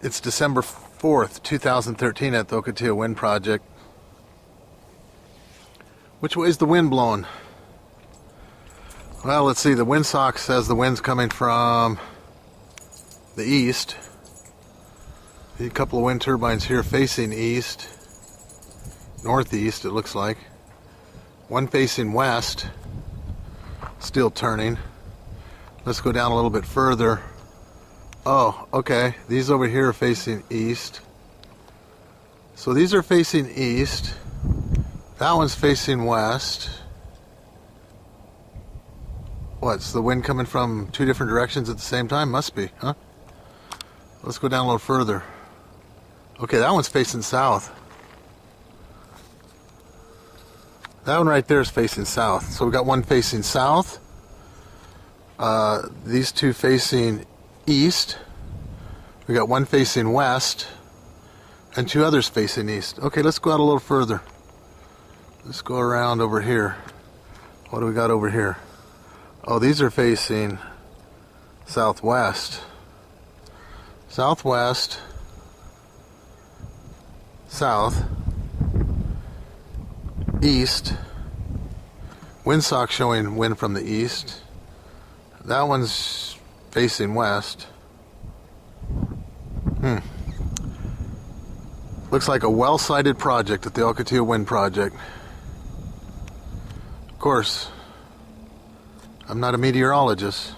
It's December 4th, 2013 at the Ocotillo Wind project. Which way is the wind blowing? Well, let's see. The windsock says the wind's coming from the east. A couple of wind turbines here facing east, northeast it looks like. One facing west, still turning. Let's go down a little bit further. Oh, okay. These over here are facing east. So these are facing east. That one's facing west. What's the wind coming from two different directions at the same time? Must be, huh? Let's go down a little further. Okay, that one's facing south. That one right there is facing south. So we got one facing south. These two facing east. We got one facing west. And two others facing east. Okay, let's go out a little further. Let's go around over here. What do we got over here? Oh, these are facing southwest. Southwest. South. East. Windsock showing wind from the east. That one's facing west. Looks like a well-sited project at the Ocotillo Wind project. Of course, I'm not a meteorologist.